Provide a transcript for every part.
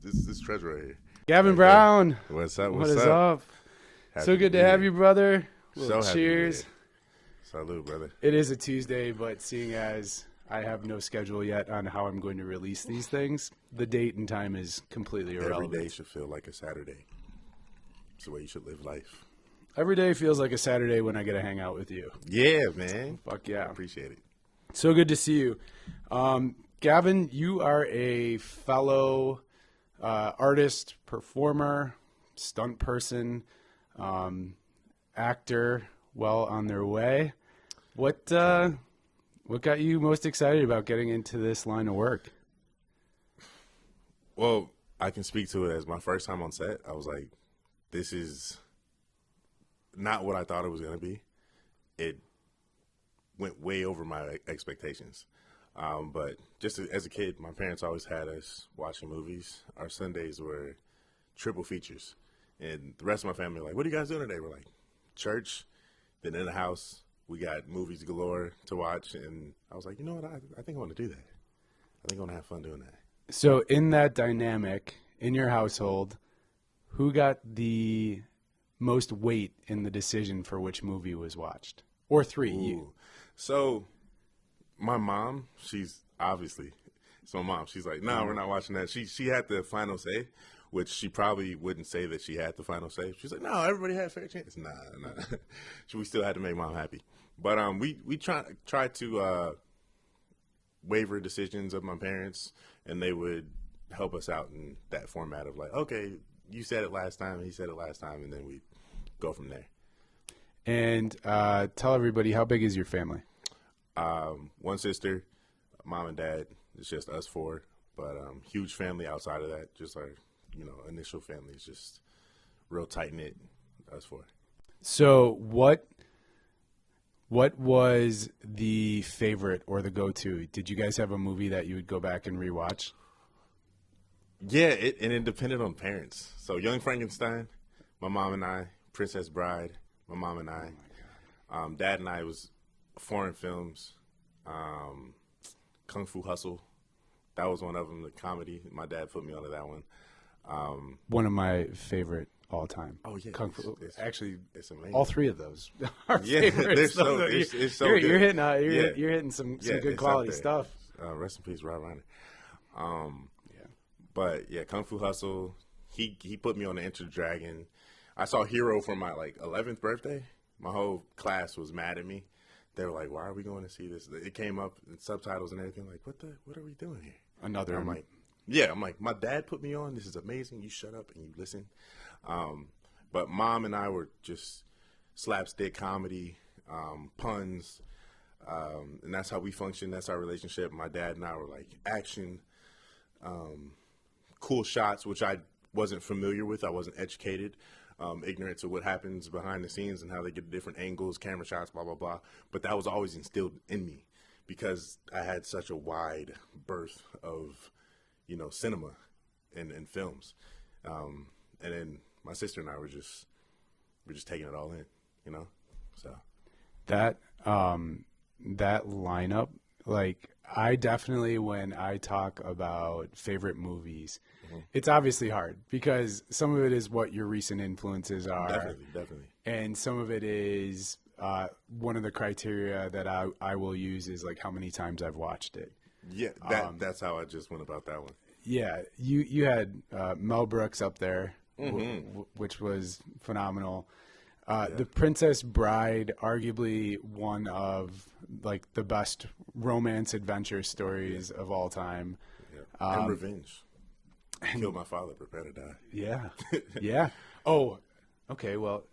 this treasure right here. Gavin Brown. What's up? What is up? So good to have you, brother. So happy cheers. to be here. Salud, brother. It is a Tuesday, but seeing as I have no schedule yet on how I'm going to release these things, the date and time is completely irrelevant. Every day should feel like a Saturday. It's the way you should live life. Every day feels like a Saturday when I get to hang out with you. Yeah, man. Fuck yeah. I appreciate it. So good to see you. Gavin, you are a fellow artist, performer, stunt person, actor, well on their way. What got you most excited about getting into this line of work? Well, I can speak to it as my first time on set. I was like, this is not what I thought it was going to be. It went way over my expectations. But just as a kid, my parents always had us watching movies. Our Sundays were triple features. And the rest of my family were like, what are you guys doing today? We're like, church, then in the house. We got movies galore to watch. And I was like, you know what? I think I want to do that. I think I want to have fun doing that. So in that dynamic, in your household, who got the most weight in the decision for which movie was watched? Or three? You. So my mom, she's obviously, it's my mom. She's like, no, we're not watching that. She had the final say, which she probably wouldn't say that she had the final say. She's like, no, everybody had a fair chance. Nah. We still had to make mom happy. But we tried to waiver decisions of my parents, and they would help us out in that format of like, okay, you said it last time, he said it last time, and then we go from there. And tell everybody, how big is your family? One sister, mom and dad. It's just us four, but huge family outside of that. Just our, initial family is just real tight knit. Us four. So what was the favorite or the go-to? Did you guys have a movie that you would go back and rewatch? Yeah, it depended on parents. So Young Frankenstein, my mom and I. Princess Bride, my mom and I. Dad and I was foreign films. Kung Fu Hustle, that was one of them. The comedy, my dad put me onto that one. One of my favorite all time. Oh yeah, Kung Fu. Actually, it's amazing. All three of those are yeah, favorites. It's so good. You're hitting some good quality stuff. Rest in peace, Rob Reiner. But yeah, Kung Fu Hustle. He put me on the Enter the Dragon. I saw Hero for my 11th birthday. My whole class was mad at me. They were like, "Why are we going to see this?" It came up in subtitles and everything. Like, what are we doing here? Another. I'm like, my dad put me on. This is amazing. You shut up and you listen. But mom and I were just slapstick comedy, puns, and that's how we function. That's our relationship. My dad and I were like action, cool shots, which I wasn't familiar with. I wasn't educated. Ignorant to what happens behind the scenes and how they get different angles, camera shots, blah, blah, blah. But that was always instilled in me because I had such a wide berth of, cinema and films. And then my sister and I we're just taking it all in, so. That lineup, I definitely, when I talk about favorite movies, it's obviously hard because some of it is what your recent influences are. Definitely. And some of it is one of the criteria that I will use is how many times I've watched it. Yeah, that's how I just went about that one. Yeah, you had Mel Brooks up there, which was phenomenal. The Princess Bride, arguably one of the best romance adventure stories of all time. Yeah. And revenge. Killed my father, prepare to die. Yeah. Yeah. Oh, okay. Well,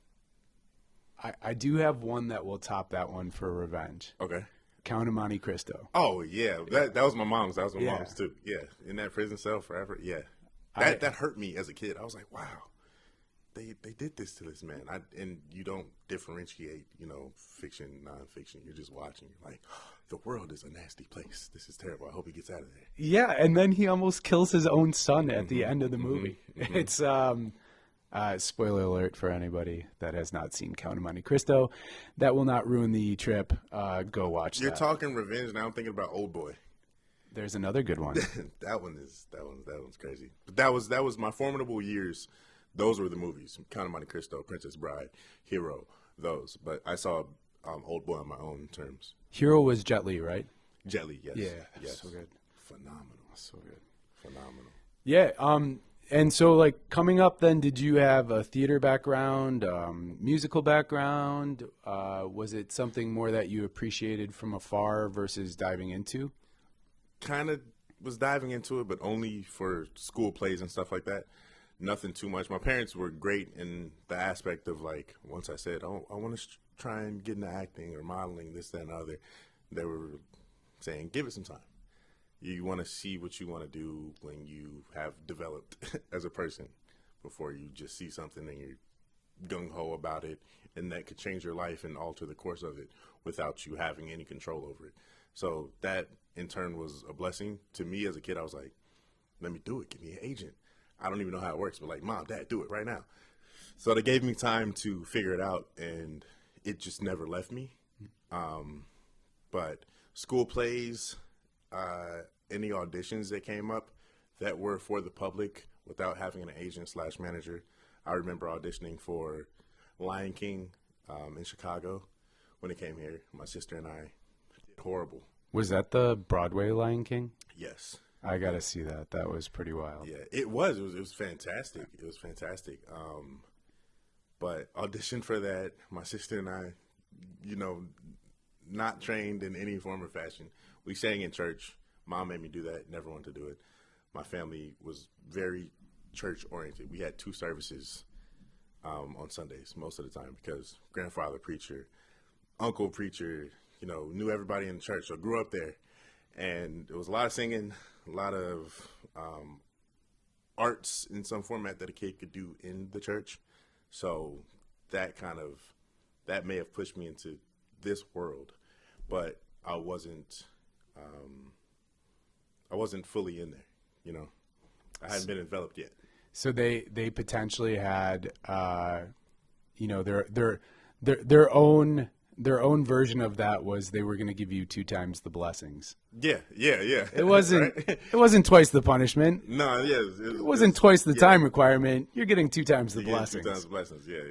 I do have one that will top that one for revenge. Okay. Count of Monte Cristo. Oh, yeah. That was my mom's. That was my mom's, too. Yeah. In that prison cell forever. Yeah. That hurt me as a kid. I was like, wow. They did this to this man. And you don't differentiate, fiction, nonfiction. You're just watching. You're like, oh, the world is a nasty place. This is terrible. I hope he gets out of there. Yeah, and then he almost kills his own son at the end of the movie. It's spoiler alert for anybody that has not seen Count of Monte Cristo. That will not ruin the trip. Go watch You're that. talking revenge, now I'm thinking about Old Boy. There's another good one. That one's crazy. But that was my formidable years. Those were the movies: Count of Monte Cristo, Princess Bride, Hero. Those. But I saw Old Boy on my own terms. Hero was Jet Li, right? Jet Li, yes. Yeah, yes. so good. Phenomenal. So good. Phenomenal. Yeah. And so, like, coming up, then, did you have a theater background, musical background? Was it something more that you appreciated from afar versus diving into? Kind of was diving into it, but only for school plays and stuff like that. Nothing too much. My parents were great in the aspect of, like, once I said, oh, I want to try and get into acting or modeling, this, that, and the other, they were saying, give it some time. You want to see what you want to do when you have developed as a person before you just see something and you're gung-ho about it, and that could change your life and alter the course of it without you having any control over it. So that, in turn, was a blessing. To me as a kid, I was like, let me do it. Give me an agent. I don't even know how it works, but like, Mom, Dad, do it right now. So they gave me time to figure it out, and it just never left me. But school plays, any auditions that came up that were for the public without having an agent / manager. I remember auditioning for Lion King in Chicago when it came here. My sister and I did horrible. Was that the Broadway Lion King? Yes. I got to see that. That was pretty wild. Yeah, it was. It was fantastic. It was fantastic. But auditioned for that. My sister and I, not trained in any form or fashion. We sang in church. Mom made me do that. Never wanted to do it. My family was very church oriented. We had 2 services on Sundays most of the time because grandfather preacher, uncle preacher, knew everybody in the church. So grew up there, and it was a lot of singing, a lot of arts in some format that a kid could do in the church. So that may have pushed me into this world, but I wasn't fully in there, I hadn't been enveloped yet. So they potentially had, their own version of that was they were going to give you 2 times the blessings. Yeah. It wasn't right? It wasn't twice the punishment. No, yeah. It wasn't twice the time requirement. You're getting 2 times the blessings. 2 times the blessings, yeah.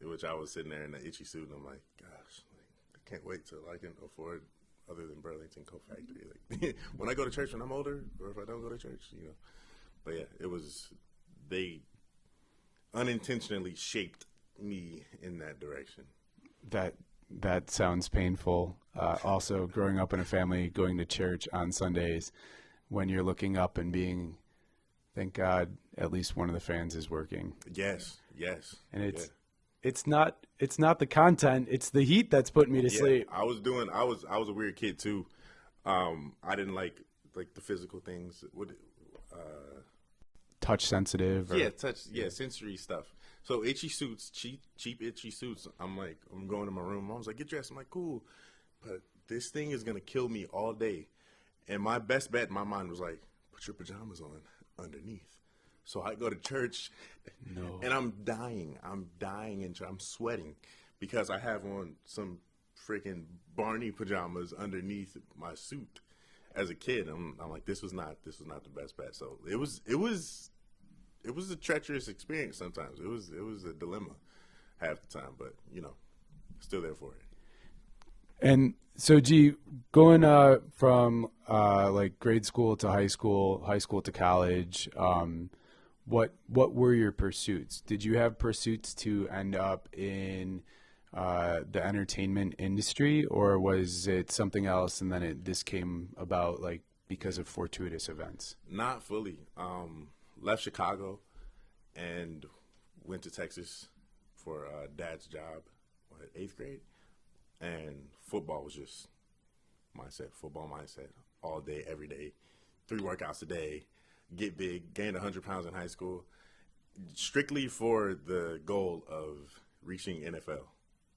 Which I was sitting there in the itchy suit, and I'm like, gosh, I can't wait till I can afford other than Burlington Coat Factory. Like, when I go to church when I'm older, or if I don't go to church, But yeah, they unintentionally shaped me in that direction. That sounds painful. Also, growing up in a family, going to church on Sundays, when you're looking up and being, thank God, at least one of the fans is working. Yes. And it's not the content, it's the heat that's putting me to sleep. I was a weird kid too. I didn't like the physical things. Touch sensitive. Sensory stuff. So itchy suits, cheap itchy suits. I'm going to my room. Mom's like, get dressed. I'm like, cool, but this thing is gonna kill me all day. And my best bet in my mind was like, put your pajamas on underneath. So I go to church, and I'm dying, and I'm sweating because I have on some freaking Barney pajamas underneath my suit. As a kid, I'm like, this was not the best bet. So it was a treacherous experience. Sometimes it was a dilemma half the time, but still there for it. And so, going from like grade school to high school to college, what were your pursuits? Did you have pursuits to end up in the entertainment industry, or was it something else and then this came about like because of fortuitous events? Not fully. Left Chicago and went to Texas for Dad's job at 8th grade, and football was just football mindset all day, every day, 3 workouts a day, get big, gained 100 pounds in high school, strictly for the goal of reaching NFL.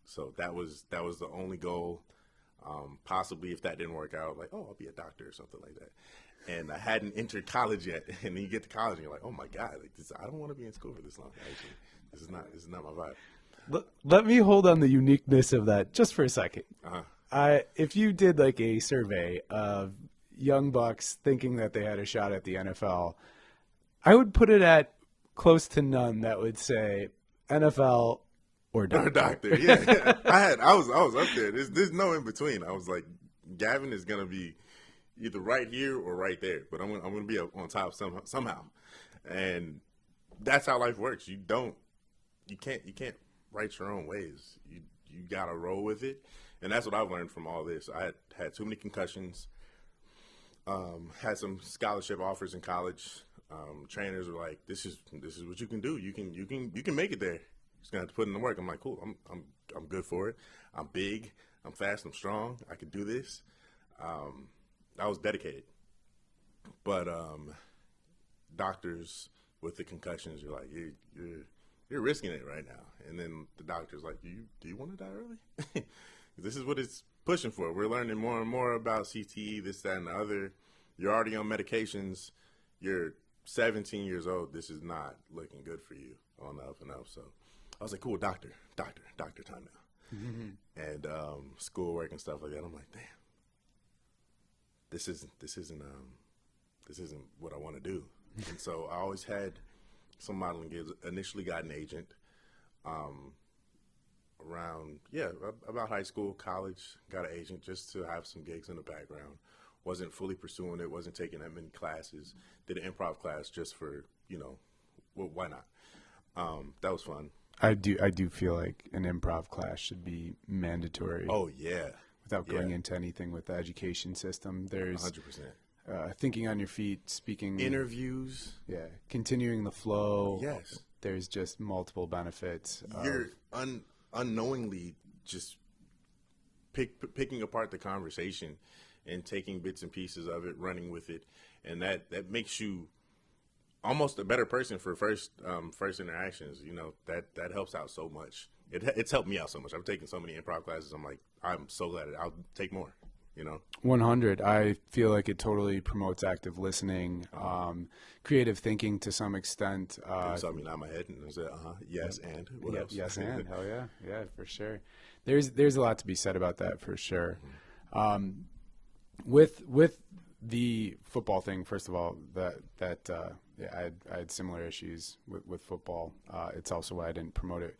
So that was the only goal. Possibly if that didn't work out, like, I'll be a doctor or something like that. And I hadn't entered college yet. And then you get to college and you're like, oh my God, I don't want to be in school for this long. Actually, this is not my vibe. Let me hold on the uniqueness of that just for a second. Uh-huh. If you did like a survey of, young bucks thinking that they had a shot at the NFL. I would put it at close to none that would say NFL or doctor. Or doctor, yeah. I was up there. There's no in between. I was like, Gavin is gonna be either right here or right there, but I'm gonna be up on top somehow, and that's how life works. You can't write your own ways. You gotta roll with it, and that's what I've learned from all this. I had too many concussions. Had some scholarship offers in college. Trainers were like, "This is what you can do. You can make it there. Just gonna have to put in the work." I'm like, "Cool. I'm good for it. I'm big. I'm fast. I'm strong. I can do this." I was dedicated, but doctors with the concussions are like, "You're risking it right now." And then the doctor's like, "Do you want to die early?" This is what it's pushing for. We're learning more and more about CTE, this, that, and the other. You're already on medications. You're 17 years old. This is not looking good for you on the up and up. So I was like, "Cool, doctor time now." Mm-hmm. And schoolwork and stuff like that. I'm like, damn, this isn't what I want to do. And so I always had some modeling gigs. Initially got an agent around about high school, college. Got an agent just to have some gigs in the background. Wasn't fully pursuing it. Wasn't taking that many classes. Did an improv class just for well, why not? That was fun. I do feel like an improv class should be mandatory. Oh yeah. Without going into anything with the education system, there's 100%. Thinking on your feet, speaking, interviews, continuing the flow. Yes, there's just multiple benefits. You're unknowingly just picking apart the conversation and taking bits and pieces of it, running with it, and that makes you almost a better person for first interactions. That helps out so much. It's helped me out so much. I've taken so many improv classes. I'm like, I'm so glad I'll take more. 100. I feel like it totally promotes active listening, creative thinking to some extent. You saw me nod my head and I said, yes, and what else? Yes, and hell yeah, for sure. There's a lot to be said about that for sure. With the football thing, first of all, I had similar issues with football. It's also why I didn't promote it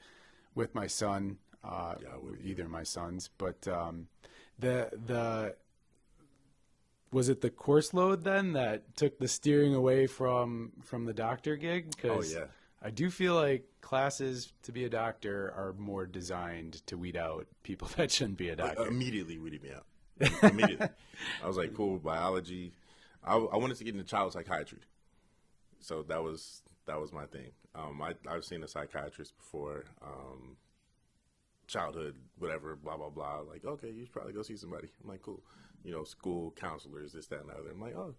with my son, either of my sons. But the was it the course load then that took the steering away from the doctor gig? Because I do feel like classes to be a doctor are more designed to weed out people that shouldn't be a doctor. Immediately weeded me out. Immediately. I was like, cool, biology. I wanted to get into child psychiatry. So that was my thing. I've seen a psychiatrist before, childhood, whatever, blah, blah, blah. Like, okay, you should probably go see somebody. I'm like, cool. School counselors, this, that, and the other. I'm like, oh,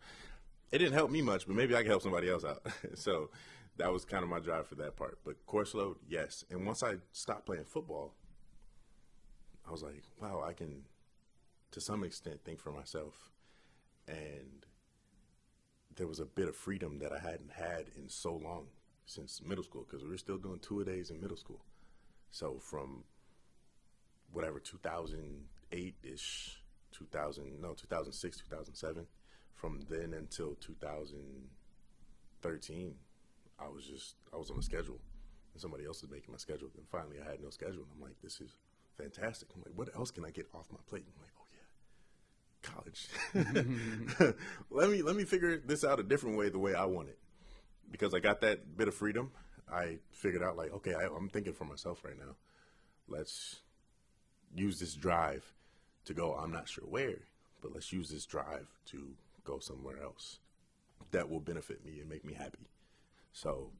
it didn't help me much, but maybe I can help somebody else out. So that was kind of my drive for that part. But course load, yes. And once I stopped playing football, I was like, wow, I can, to some extent, think for myself. And there was a bit of freedom that I hadn't had in so long, since middle school, because we were still doing 2-a-days in middle school. So from whatever, 2008-ish, 2006, 2007, from then until 2013, I was on a schedule, and somebody else was making my schedule. And finally, I had no schedule, and I'm like, this is fantastic. I'm like, what else can I get off my plate? I'm like, oh yeah, college. let me figure this out a different way, the way I want it, because I got that bit of freedom. I figured out, like, okay, I'm thinking for myself right now. Let's use this drive to go, I'm not sure where, but let's use this drive to go somewhere else that will benefit me and make me happy. So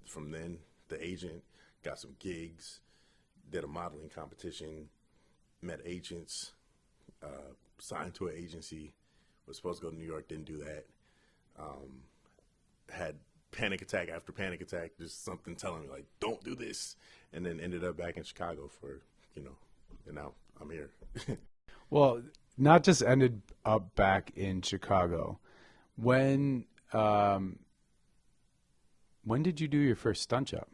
from then, the agent, got some gigs, did a modeling competition, met agents, signed to an agency, was supposed to go to New York, didn't do that. Had panic attack after panic attack, just something telling me, like, don't do this. And then ended up back in Chicago for, and now I'm here. Well, not just ended up back in Chicago. When did you do your first stunt job?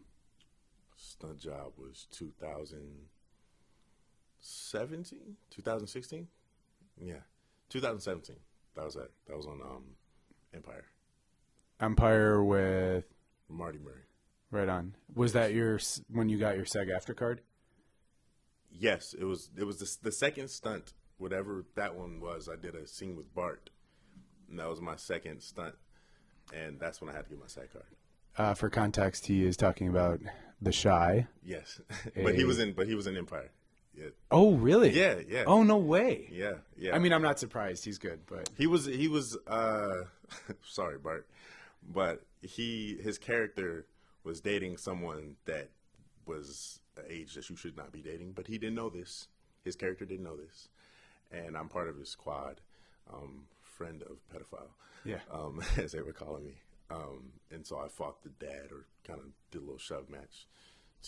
Stunt job was 2017, 2016? Yeah, 2017. That was it. That was on Empire. Empire with Marty Murray. right on. Was that your when you got your SAG-AFTRA card? Yes, it was. It was the second stunt, whatever that one was. I did a scene with Bart, and that was my second stunt, and that's when I had to get my SAG card. For context, he is talking about The Shy. Yes, but he was in Empire. Yeah. Oh, really? Yeah, yeah. Oh, no way. Yeah, yeah. I mean, I'm not surprised. He's good, but he was sorry, Bart, but his character was dating someone that was an age that you should not be dating, but he didn't know this. His character didn't know this, and I'm part of his squad, friend of pedophile, yeah. as they were calling me, and so I fought the dad, or kind of did a little shove match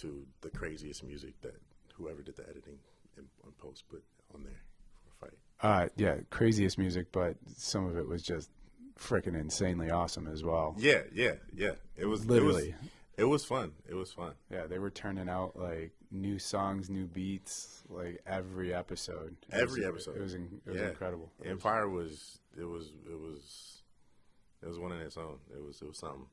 to the craziest music that whoever did the editing on post put on there for a fight. Yeah, craziest music, but some of it was just freaking insanely awesome as well. Yeah, yeah, yeah. It was Literally. It was fun. It was fun. Yeah, they were turning out like new songs, new beats, like every episode. It was incredible. Empire was one in its own. It was something.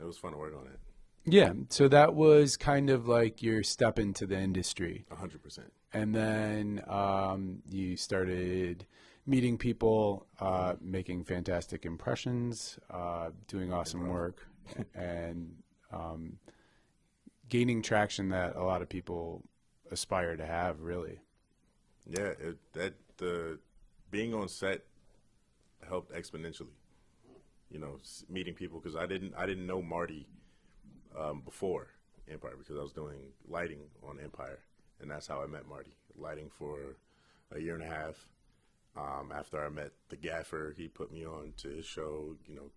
It was fun to work on it. Yeah, so that was kind of like your step into the industry. 100%. And then you started meeting people, making fantastic impressions, doing awesome work, and gaining traction that a lot of people aspire to have, really. Yeah, being on set helped exponentially. You know, meeting people, because I didn't know Marty before Empire, because I was doing lighting on Empire, and that's how I met Marty. Lighting for a year and a half. After I met the gaffer, he put me on to his show, you know,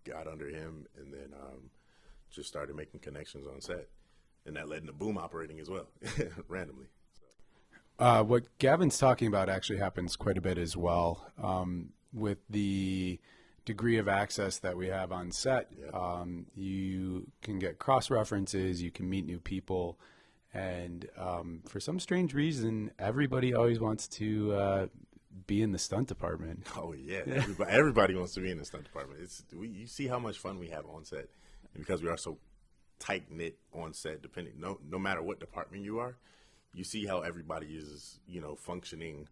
got under him, and then just started making connections on set. And that led into boom operating as well, randomly. What Gavin's talking about actually happens quite a bit as well. With the degree of access that we have on set, you can get cross-references, you can meet new people, and for some strange reason, everybody always wants to be in the stunt department. Oh, yeah. Everybody wants to be in the stunt department. You see how much fun we have on set, and because we are so tight-knit on set, no matter what department you are, you see how everybody is, you know, functioning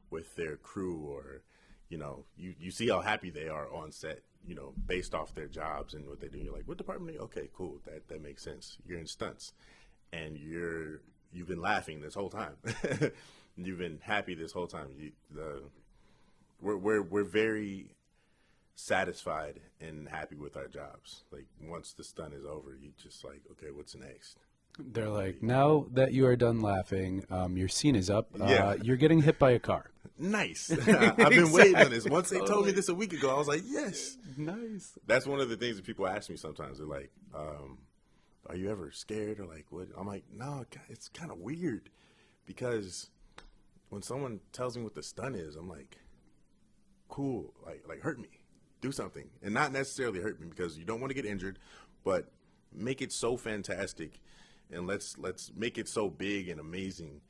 with their crew, or, you know, you see how happy they are on set, you know, based off their jobs and what they do. You're like, what department are you? Okay, cool. That makes sense. You're in stunts, and you've been laughing this whole time. You've been happy this whole time. We're very satisfied and happy with our jobs. Like, once the stunt is over, you just like, okay, what's next? They're like, now that you are done laughing, your scene is up. Yeah. You're getting hit by a car. Nice. I've been waiting on this. Once they told me this a week ago, I was like, yes. Nice. That's one of the things that people ask me sometimes. They're like, are you ever scared, or like what? I'm like, no, it's kind of weird, because when someone tells me what the stunt is, I'm like, cool, like hurt me, do something, and not necessarily hurt me because you don't want to get injured, but make it so fantastic, and let's make it so big and amazing.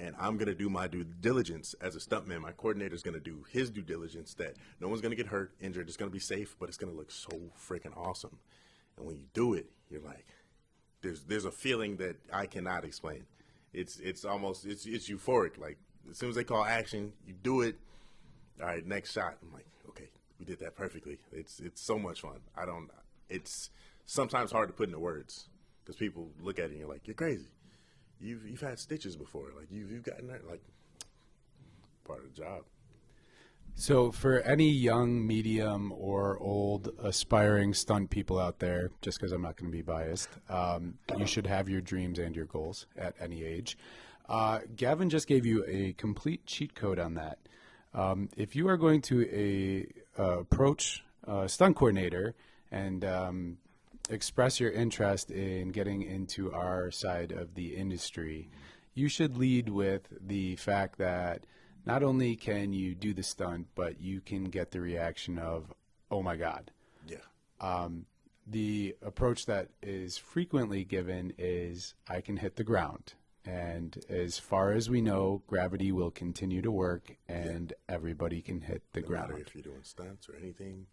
And I'm gonna do my due diligence as a stuntman. My coordinator's gonna do his due diligence that no one's gonna get hurt, injured. It's gonna be safe, but it's gonna look so freaking awesome. And when you do it, you're like, there's a feeling that I cannot explain. It's almost euphoric. Like, as soon as they call action, you do it. All right, next shot. I'm like, okay, we did that perfectly. It's so much fun. It's sometimes hard to put into words, because people look at it and you're like, you're crazy. You've had stitches before. Like, you've gotten that, like, part of the job. So for any young, medium, or old aspiring stunt people out there, just because I'm not going to be biased, you should have your dreams and your goals at any age. Gavin just gave you a complete cheat code on that. If you are going to approach a stunt coordinator and express your interest in getting into our side of the industry, you should lead with the fact that not only can you do the stunt, but you can get the reaction of, oh my God. Yeah. The approach that is frequently given is, I can hit the ground. And as far as we know, gravity will continue to work, and everybody can hit the No ground. matter if you're doing stunts or anything,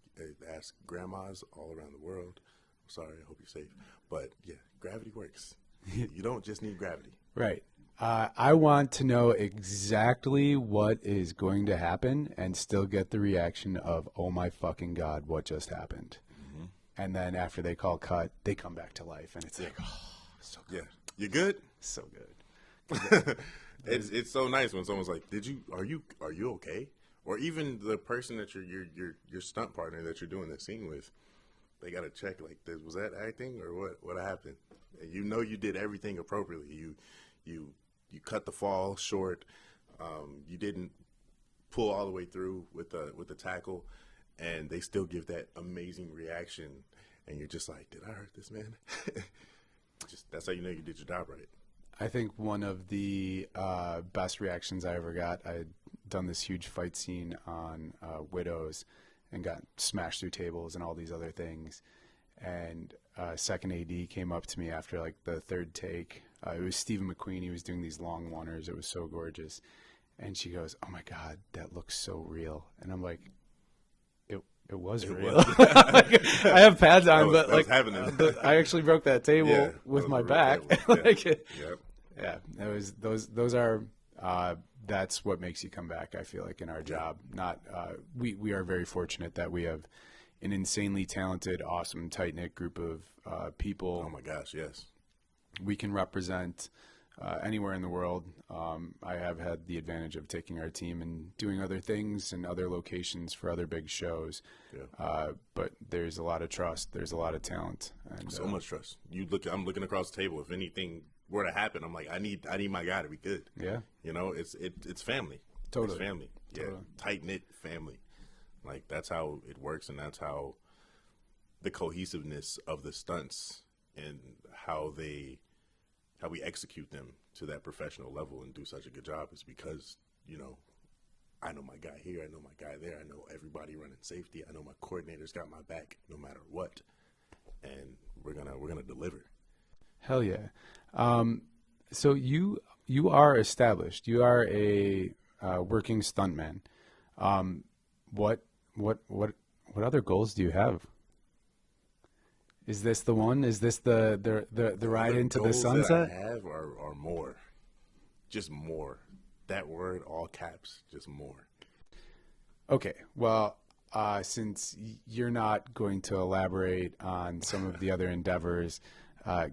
ask grandmas all around the world. I'm sorry, I hope you're safe. But yeah, gravity works. You don't just need gravity. Right. I want to know exactly what is going to happen and still get the reaction of, oh my fucking God, what just happened? Mm-hmm. And then after they call cut, they come back to life. And it's like, oh, so good. Yeah, you good? So good. It's so nice when someone's like, are you okay? Or even the person that your stunt partner that you're doing the scene with, they gotta check like, was that acting or what happened? And you know you did everything appropriately. You cut the fall short. You didn't pull all the way through with the tackle, and they still give that amazing reaction. And you're just like, did I hurt this man? That's how you know you did your job right. I think one of the best reactions I ever got, I had done this huge fight scene on Widows and got smashed through tables and all these other things. And second AD came up to me after like the third take. It was Stephen McQueen. He was doing these long oneers. It was so gorgeous. And she goes, oh my God, that looks so real. And I'm like, it was real. Like, I have pads on, but like I actually broke that table with my back. Like, yeah, it was those are that's what makes you come back. I feel like in our job, not we are very fortunate that we have an insanely talented, awesome, tight knit group of people. Oh my gosh, yes. We can represent anywhere in the world. I have had the advantage of taking our team and doing other things in other locations for other big shows. Yeah. But there's a lot of trust. There's a lot of talent. And, so much trust. I'm looking across the table. If anything were to happen, I'm like, I need my guy to be good. Yeah. You know, it's family. Totally. It's family. Yeah. Totally. Tight knit family. Like that's how it works, and that's how the cohesiveness of the stunts and how we execute them to that professional level and do such a good job is because, you know, I know my guy here, I know my guy there, I know everybody running safety, I know my coordinator's got my back no matter what, and we're gonna deliver. Hell yeah! So you are established. You are a working stuntman. What other goals do you have? Is this the one? Is this the ride into the sunset? That I have are more, just more. That word, all caps, just more. Okay, well, since you're not going to elaborate on some of the other endeavors,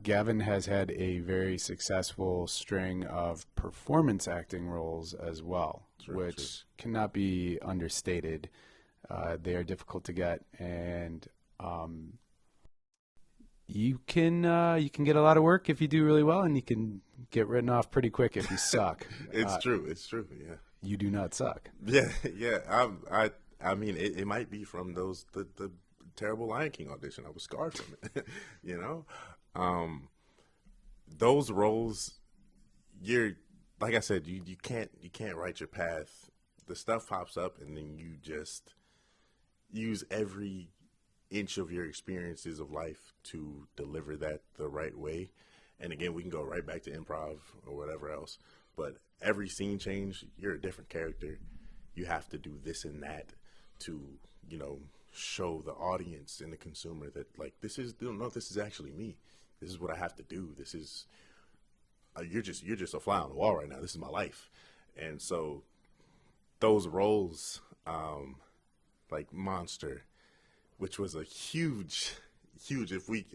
Gavin has had a very successful string of performance acting roles as well, which cannot be understated. They are difficult to get, and you can get a lot of work if you do really well, and you can get written off pretty quick if you suck. It's true. Yeah. You do not suck. Yeah. I mean, it might be from the terrible Lion King audition. I was scarred from it. You know, those roles, like I said, you can't write your path. The stuff pops up, and then you just use every inch of your experiences of life to deliver that the right way. And again, we can go right back to improv or whatever else, but every scene change, you're a different character. You have to do this and that to, you know, show the audience and the consumer that like, this is actually me. This is what I have to do. This is, you're just a fly on the wall right now. This is my life. And so those roles, like Monster, which was a huge, if we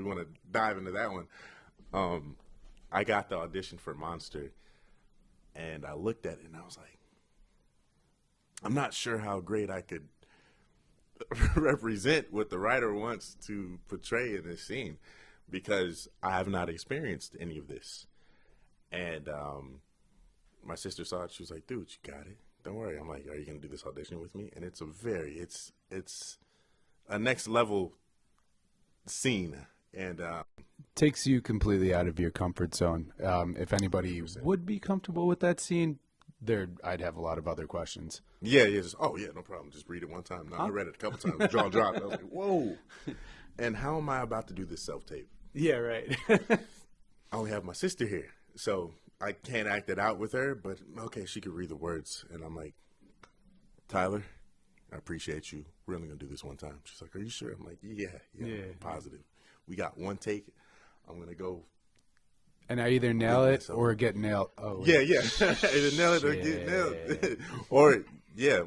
want to dive into that one, I got the audition for Monster, and I looked at it and I was like, I'm not sure how great I could represent what the writer wants to portray in this scene because I have not experienced any of this. And my sister saw it. She was like, dude, you got it. Don't worry. I'm like, are you going to do this audition with me? And it's a next level scene, and takes you completely out of your comfort zone. If anybody 100%. Would be comfortable with that scene, I'd have a lot of other questions. Yeah, no problem. Just read it one time. No, I read it a couple times. Jaw dropped. I was like, whoa. And how am I about to do this self-tape? Yeah, right. I only have my sister here. So I can't act it out with her, but okay, she could read the words. And I'm like, Tyler, I appreciate you. We're only going to do this one time. She's like, are you sure? I'm like, yeah, I'm positive. We got one take. I'm going to go. And I either nail it or get nailed. Oh, yeah. Either nail it or get nailed.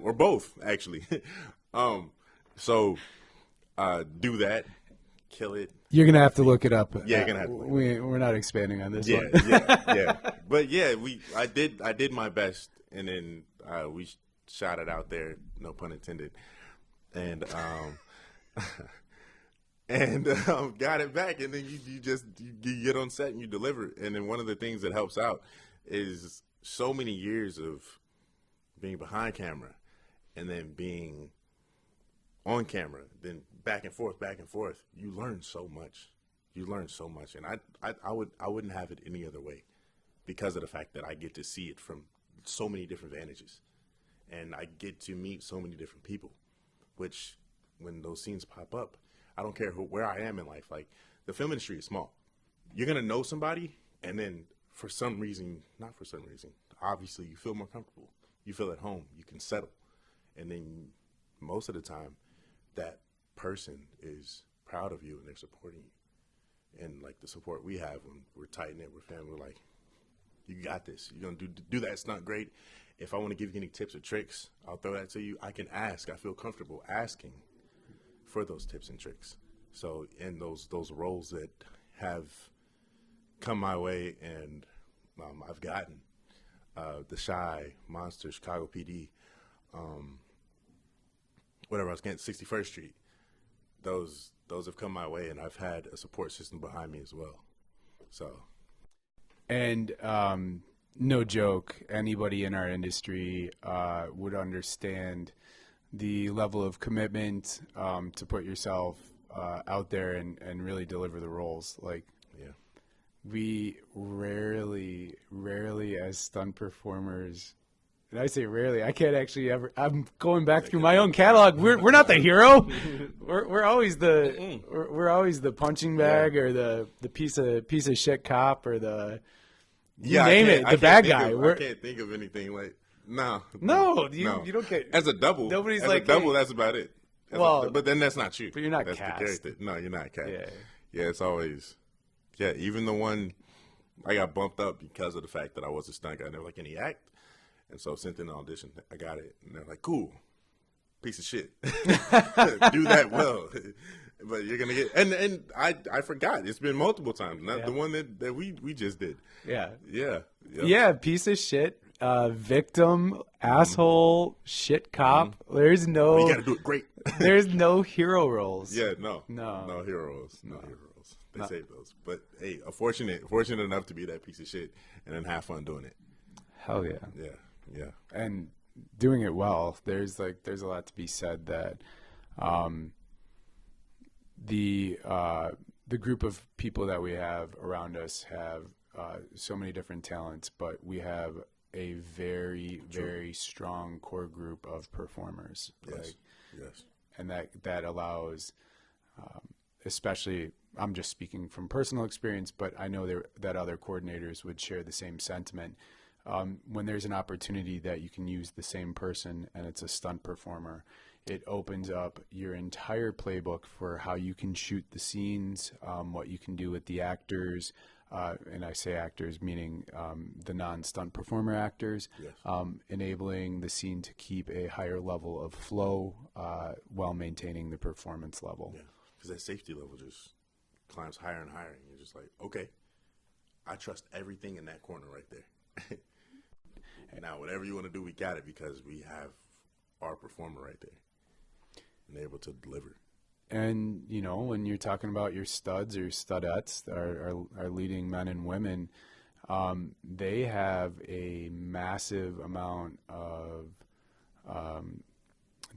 or both, actually. So do that. Kill it. You're going to have to look it up. Yeah, you're going to have to look it up. We're not expanding on this one. Yeah. But yeah, I did my best, and then we shot it out there, no pun intended. And got it back, and then you get on set and you deliver. And then one of the things that helps out is so many years of being behind camera and then being on camera, then back and forth. You learn so much. And I wouldn't have it any other way because of the fact that I get to see it from so many different vantages, and I get to meet so many different people, which when those scenes pop up, I don't care where I am in life. Like, the film industry is small. You're going to know somebody, and then not for some reason, obviously you feel more comfortable. You feel at home. You can settle. And then most of the time, that person is proud of you and they're supporting you. And, like, the support we have when we're tight-knit, we're family, we're like, you got this. You're going to do that stunt great. If I want to give you any tips or tricks, I'll throw that to you. I can ask. I feel comfortable asking for those tips and tricks. So in those roles that have come my way, and I've gotten The Shy, Monster, Chicago PD, whatever else, 61st Street, those have come my way, and I've had a support system behind me as well. So, and no joke, anybody in our industry would understand the level of commitment to put yourself out there and really deliver the roles. Like, we rarely as stunt performers, and I say rarely, I can't actually ever, I'm going back through my own catalog. We're not the hero. We're always we're always the punching bag or the piece of shit cop or the name it, the bad guy. I can't think of anything like. No, you don't get as a double. Nobody's as like a double. hey. That's about it. But then that's not you. But you're not that's cast. The character. No, you're not cast. Yeah, it's always. Yeah, even the one I got bumped up because of the fact that I was a stunt guy. And they were like, "Can he act?" And so sent in an audition. I got it, and they're like, "Cool, piece of shit, do that well." But you're gonna get and I forgot. It's been multiple times. Not the one that we just did. Yeah. Piece of shit. Victim, asshole, shit cop. There's no. You got to do it great. There's no hero roles. Yeah, no hero roles. No hero roles. They save those. But hey, fortunate enough to be that piece of shit and then have fun doing it. Hell yeah. Yeah. And doing it well. There's a lot to be said that, the group of people that we have around us have so many different talents, but we have a very, very strong core group of performers. Yes. And that allows, especially, I'm just speaking from personal experience, but I know that other coordinators would share the same sentiment. When there's an opportunity that you can use the same person and it's a stunt performer, it opens up your entire playbook for how you can shoot the scenes, what you can do with the actors, and I say actors meaning the non-stunt performer actors, enabling the scene to keep a higher level of flow while maintaining the performance level. Yeah, because that safety level just climbs higher and higher, and you're just like, okay, I trust everything in that corner right there. Now, whatever you want to do, we got it because we have our performer right there and able to deliver. And, when you're talking about your studs or studettes, our leading men and women, they have a massive amount of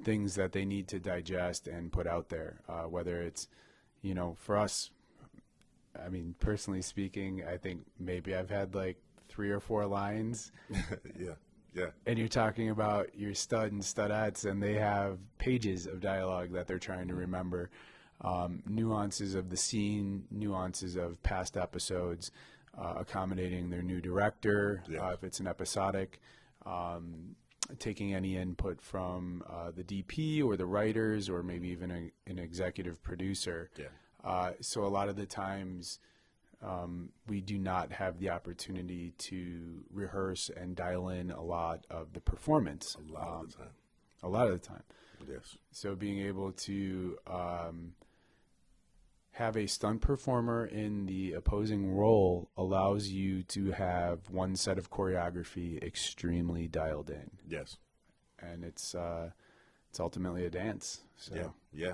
things that they need to digest and put out there, whether it's, for us, I mean, personally speaking, I think maybe I've had like 3 or 4 lines. Yeah. And you're talking about your stud and studettes, and they have pages of dialogue that they're trying to remember, nuances of the scene, nuances of past episodes. accommodating their new director, Yeah. if it's an episodic, taking any input from the DP or the writers or maybe even an executive producer. Yeah. So a lot of the times we do not have the opportunity to rehearse and dial in a lot of the performance. A lot of the time. A lot of the time. Yes. So being able to have a stunt performer in the opposing role allows you to have one set of choreography extremely dialed in. Yes. And it's ultimately a dance. So. Yeah. Yeah.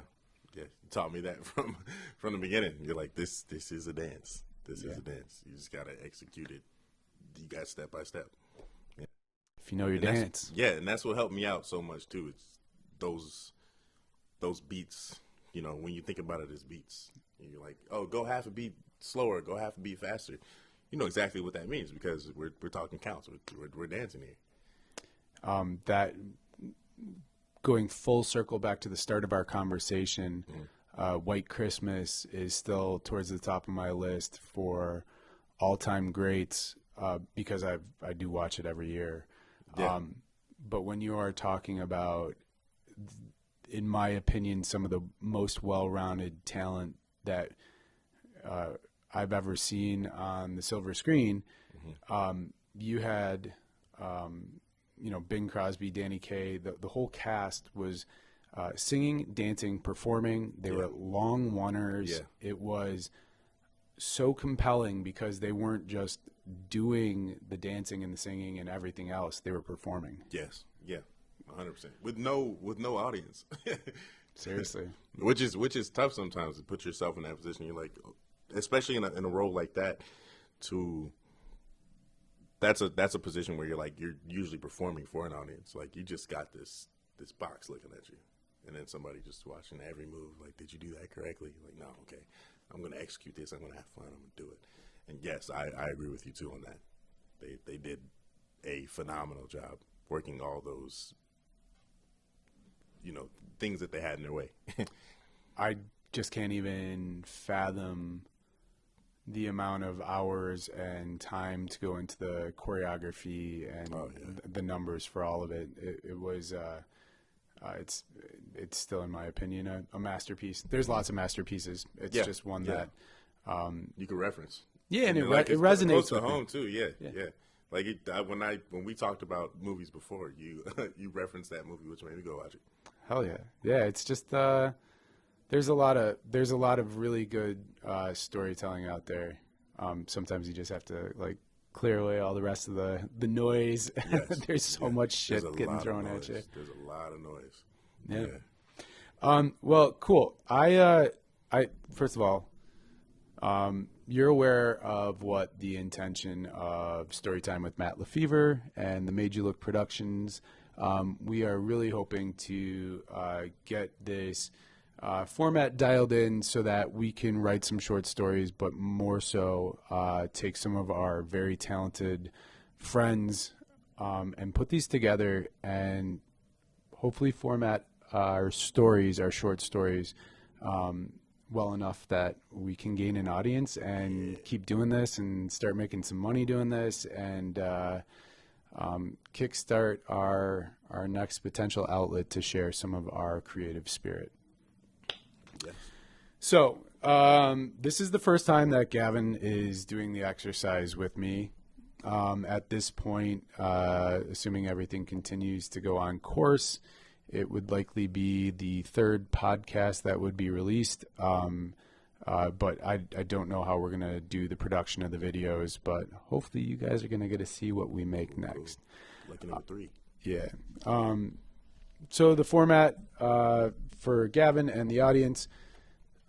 Yeah. You taught me that from the beginning. You're like, this is a dance. This is a dance. You just gotta execute it. You got step by step. Yeah. If you know your dance. Yeah, and that's what helped me out so much too. It's those beats. You know, when you think about it as beats, you're like, oh, go half a beat slower, go half a beat faster. You know exactly what that means because we're talking counts. We're dancing here. That going full circle back to the start of our conversation. White Christmas is still towards the top of my list for all-time greats because I do watch it every year. Yeah. But when you are talking about, in my opinion, some of the most well-rounded talent that I've ever seen on the silver screen, you had, Bing Crosby, Danny Kaye, the whole cast was singing, dancing, performing. They were long oneers. Yeah. It was so compelling because they weren't just doing the dancing and the singing and everything else. They were performing. Yes. Yeah. 100%. With no audience. Seriously. Which is tough sometimes to put yourself in that position. You're like, especially in a role like that, that's a position where you're usually performing for an audience. Like you just got this box looking at you. And then somebody just watching every move, like, did you do that correctly? Like, no, okay. I'm going to execute this. I'm going to have fun. I'm going to do it. And yes, I agree with you too on that. They did a phenomenal job working all those, things that they had in their way. I just can't even fathom the amount of hours and time to go into the choreography and the numbers for all of it. It was, it's still, in my opinion, a masterpiece. There's lots of masterpieces. It's just one that you can reference. Yeah, and it it's resonates close to with home me. too. Yeah. Like when we talked about movies before, you referenced that movie, which made me go watch it. Hell yeah, yeah. It's just there's a lot of really good storytelling out there. Sometimes you just have to clear away all the rest of the noise. Yes. There's so much shit getting thrown at you. There's a lot of noise. Yeah. Well, cool. I first of all, you're aware of what the intention of Storytime with Matt LeFevour and the Made You Look Productions. We are really hoping to get this format dialed in so that we can write some short stories, but more so take some of our very talented friends and put these together and hopefully format our short stories, well enough that we can gain an audience and keep doing this and start making some money doing this and kickstart our next potential outlet to share some of our creative spirit. Yes. So this is the first time that Gavin is doing the exercise with me. At this point, assuming everything continues to go on course, it would likely be the third podcast that would be released. But I don't know how we're going to do the production of the videos, but hopefully you guys are going to get to see what we make next. Lucky number 3. Yeah. So the format for Gavin and the audience,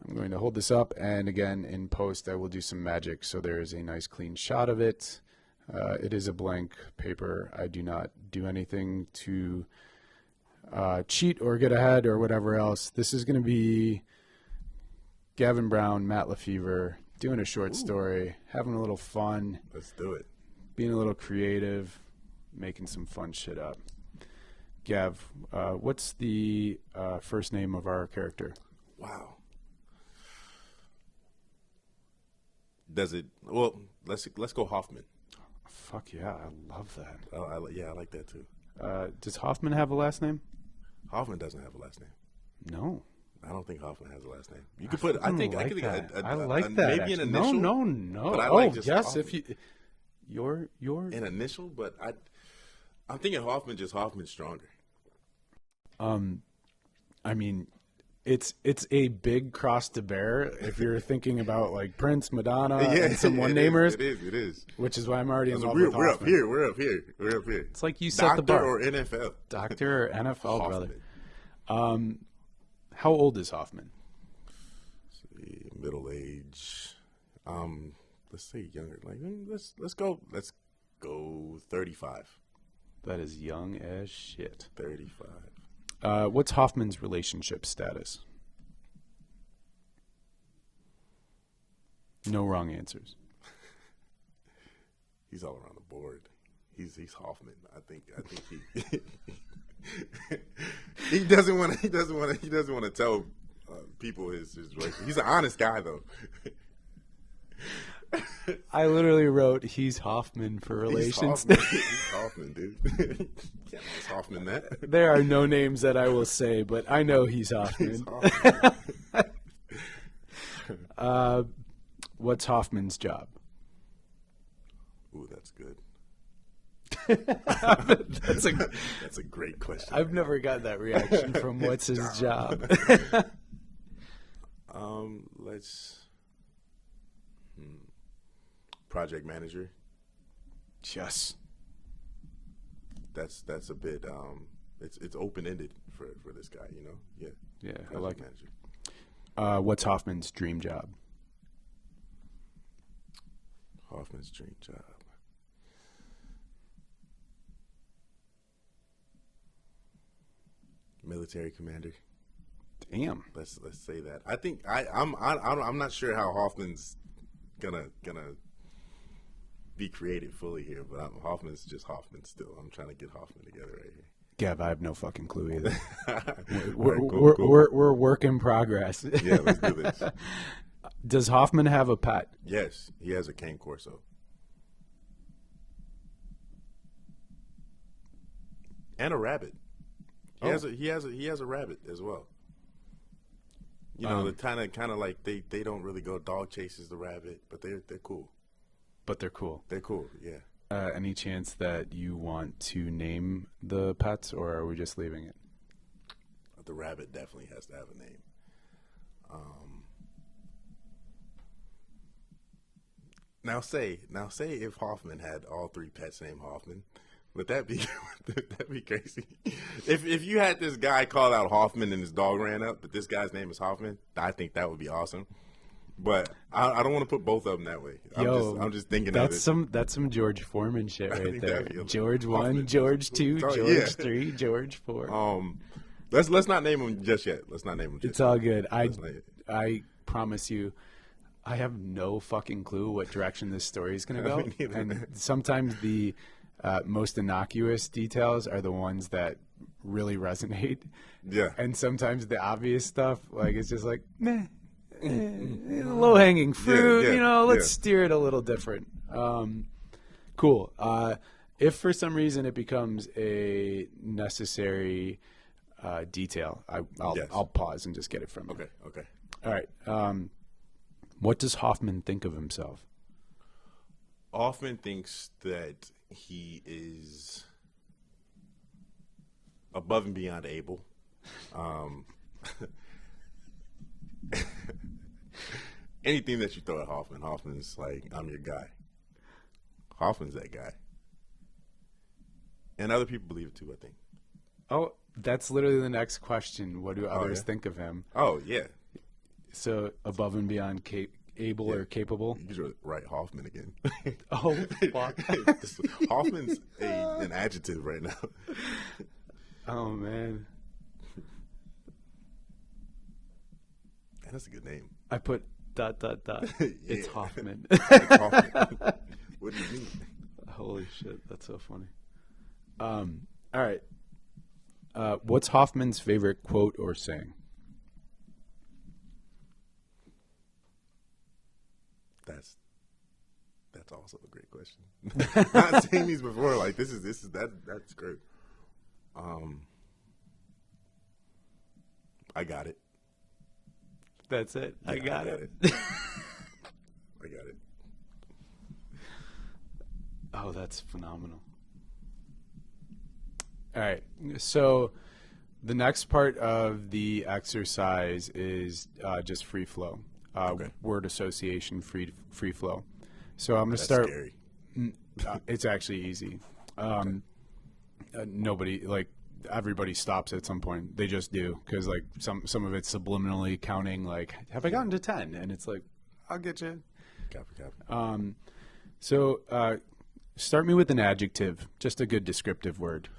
I'm going to hold this up, and again, in post, I will do some magic so there is a nice clean shot of it. It is a blank paper. I do not do anything to cheat or get ahead or whatever else. This is going to be Gavin Brown, Matt LeFevour, doing a short story, having a little fun. Let's do it. Being a little creative, making some fun shit up. Gav, what's the first name of our character? Wow. Does it? Well, let's go Hoffman. Fuck yeah, I love that. I like that too. Does Hoffman have a last name? Hoffman doesn't have a last name. No. I don't think Hoffman has a last name. You could put. I think like I could that. think I like that. maybe an initial. No. But I like just yes. Hoffman. If you're An initial, but I'm thinking Hoffman. Just Hoffman's stronger. I mean, it's a big cross to bear if you're thinking about like Prince, Madonna, and some one-namers. It is. Which is why I'm already in love we're, with we're Hoffman. We're up here. It's like you set the bar. Doctor or NFL? Doctor or NFL, Hoffman. brother. How old is Hoffman? Let's see, middle age. Let's say younger. Like let's go 35. That is young as shit. 35. What's Hoffman's relationship status? No wrong answers. He's all around the board. He's Hoffman. I think he he doesn't want to tell people his relationship. He's an honest guy though. I literally wrote he's Hoffman for relations. He's Hoffman, dude. Can't miss Hoffman that. There are no names that I will say, but I know he's Hoffman. He's Hoffman. What's Hoffman's job? Ooh, that's good. That's a great question. I've never got that reaction from what's his job. Let's project manager. Yes. That's a bit it's open ended for this guy, you know. Yeah. Yeah, project I like manager. it. What's Hoffman's dream job? Hoffman's dream job. Military commander. Damn. Let's say that. I think I'm not sure how Hoffman's gonna be created fully here, but Hoffman's just Hoffman still. I'm trying to get Hoffman together right here. Gav, I have no fucking clue either. We're We're work in progress. Yeah, let's do this. Does Hoffman have a pet? Yes, he has a cane corso. And a rabbit. He has a rabbit as well. You know, the kind of like they don't really go dog chases the rabbit, but they're cool. But they're cool. They're cool, yeah. Any chance that you want to name the pets, or are we just leaving it? The rabbit definitely has to have a name. Now say if Hoffman had all three pets named Hoffman, would that be crazy? If you had this guy call out Hoffman and his dog ran up, but this guy's name is Hoffman, I think that would be awesome. But I don't want to put both of them that way. I'm just thinking that's of it. That's some George Foreman shit right there. George Hoffman. 1, George 2, George 3, George 4. Let's not name them just yet. Let's not name them. It's all good. I promise you, I have no fucking clue what direction this story is going to go. And sometimes the most innocuous details are the ones that really resonate. Yeah. And sometimes the obvious stuff, like it's just like, meh. Low hanging fruit, let's steer it a little different. Cool. If for some reason it becomes a necessary detail, I'll pause and just get it from you. Okay. All right. What does Hoffman think of himself? Hoffman thinks that he is above and beyond able. Anything that you throw at Hoffman's like, I'm your guy. Hoffman's that guy. And other people believe it too, I think. Oh, that's literally the next question. What do others think of him? Oh, yeah. So above and beyond able or capable? You should write Hoffman again. Oh, fuck. Hoffman's an adjective right now. Oh, man. And that's a good name. I put ... It's Hoffman. It's Hoffman. What do you mean? Holy shit, that's so funny. All right. What's Hoffman's favorite quote or saying? That's That's also a great question. Not seen these before. Like this is that's great. I got it. That's it. Yeah, I got it. I got it. Oh, that's phenomenal. All right. So the next part of the exercise is just free flow. Okay. Word association, free flow. So I'm going to That's start. scary. It's actually easy. Nobody, like, everybody stops at some point. They just do, because like some of it's subliminally counting. Like, have I gotten to 10? And it's like, I'll get you. Copy. So start me with an adjective, just a good descriptive word.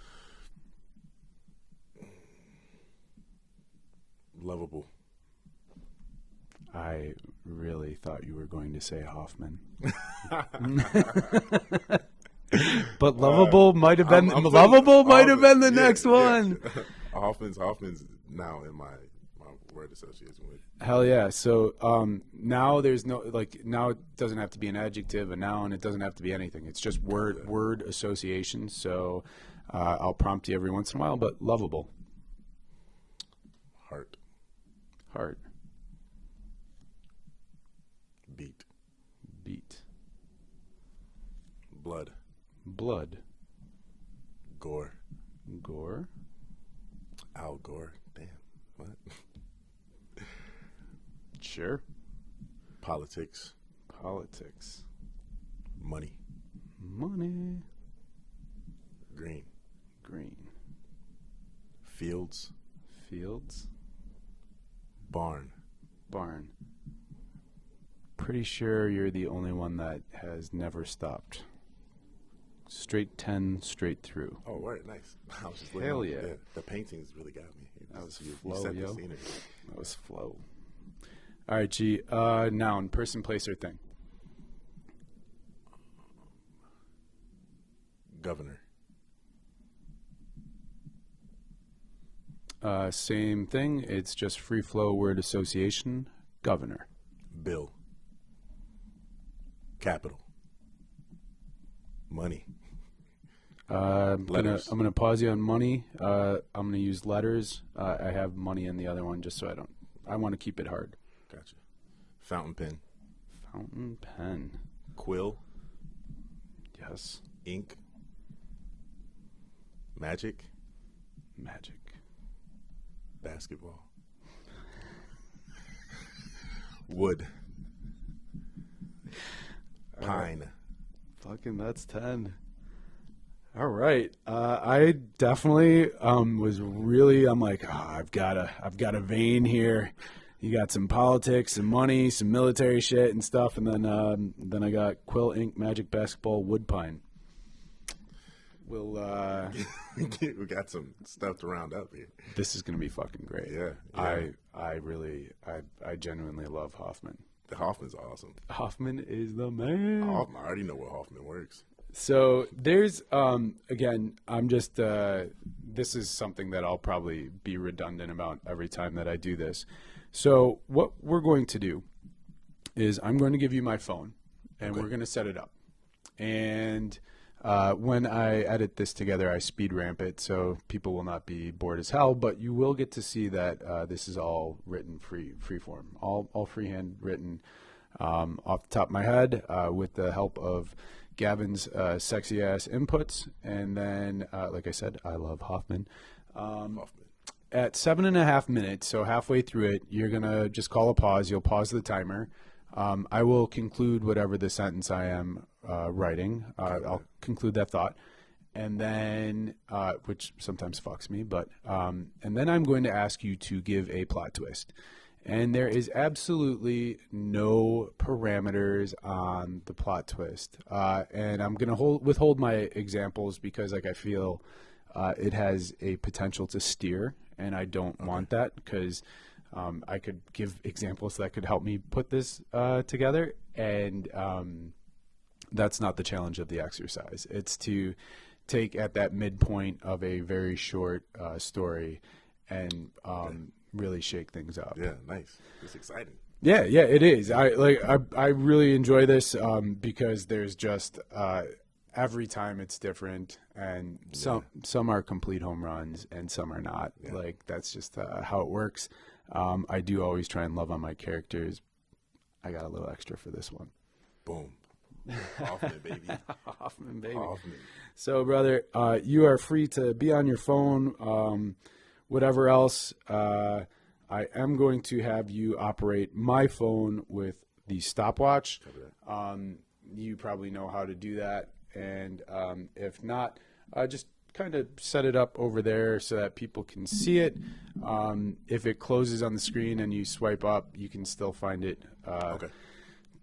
Lovable. I really thought you were going to say Hoffman. But lovable might have been been the next one. Hoffman's now in my word association with. Hell yeah. So now there's no, like, now it doesn't have to be an adjective, a noun, it doesn't have to be anything. It's just word association. So I'll prompt you every once in a while, but lovable. Heart. Beat. Blood. Gore. Al Gore. Damn. What? Sure. Politics. Money. Green. Fields. Barn. Pretty sure you're the only one that has never stopped. Straight 10, straight through. Oh, right, nice. I was just Hell yeah. The paintings really got me. That was You flow, set the yo. scenery. That was flow. All right, G. Noun, person, place, or thing. Governor. Same thing. It's just free flow word association. Governor. Bill. Capital. Money. I'm Letters. gonna pause you on money. I'm gonna use letters. I have money in the other one just so I want to keep it hard. Gotcha. Fountain pen. Fountain pen. Quill. Yes. Ink. Magic. Basketball. Wood. Pine. Fucking, that's 10. All right. I definitely was really. I'm like, I've got a vein here. You got some politics, some money, some military shit and stuff, and then I got quill, ink, magic, basketball, wood, pine. We'll We got some stuff to round up here. This is gonna be fucking great. Yeah. I genuinely love Hoffman. The Hoffman's awesome. Hoffman is the man. I already know where Hoffman works. So there's again, I'm just this is something that I'll probably be redundant about every time that I do this. So what we're going to do is I'm going to give you my phone and we're going to set it up. And when I edit this together, I speed ramp it so people will not be bored as hell, but you will get to see that this is all written free form, all freehand written off the top of my head with the help of Gavin's sexy ass inputs. And then, like I said, I love Hoffman. At 7.5 minutes, so halfway through it, you're going to just call a pause. You'll pause the timer. I will conclude whatever the sentence I am writing. I'll conclude that thought. And then, which sometimes fucks me, but, and then I'm going to ask you to give a plot twist. And there is absolutely no parameters on the plot twist. And I'm going to withhold my examples because, like, I feel it has a potential to steer, and I don't want that because I could give examples that could help me put this together, and that's not the challenge of the exercise. It's to take at that midpoint of a very short story and really shake things up. Yeah, nice. It's exciting. Yeah, yeah, it is. I really enjoy this because there's just every time it's different, and some are complete home runs and some are not. Yeah. Like that's just how it works. I do always try and love on my characters. I got a little extra for this one. Boom. Hoffman, baby. Hoffman, baby. Hoffman. So, brother, you are free to be on your phone, whatever else. I am going to have you operate my phone with the stopwatch. You probably know how to do that. And if not, just kind of set it up over there so that people can see it. If it closes on the screen and you swipe up, you can still find it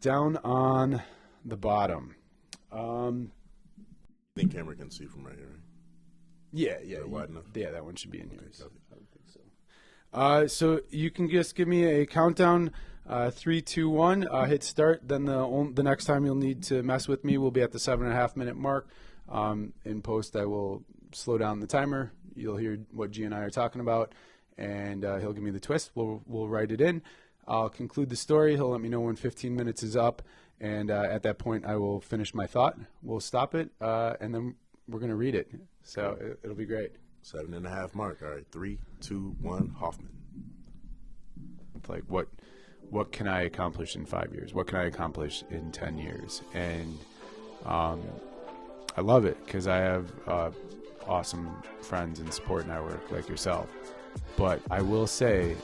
down on the bottom. I think camera can see from right here, right? Yeah. Is that wide enough? Yeah, that one should be in yours. Okay. I would think so. So you can just give me a countdown, 3, 2, 1, hit start. Then the next time you'll need to mess with me will be at the 7.5 minute mark. In post, I will slow down the timer. You'll hear what G and I are talking about, and he'll give me the twist. We'll write it in. I'll conclude the story. He'll let me know when 15 minutes is up, and at that point, I will finish my thought. We'll stop it, and then we're gonna read it. So it'll be great. 7.5 mark. All right, 3, 2, 1. Hoffman. It's like what can I accomplish in 5 years? What can I accomplish in 10 years? And I love it because I have awesome friends and support network like yourself. But I will say,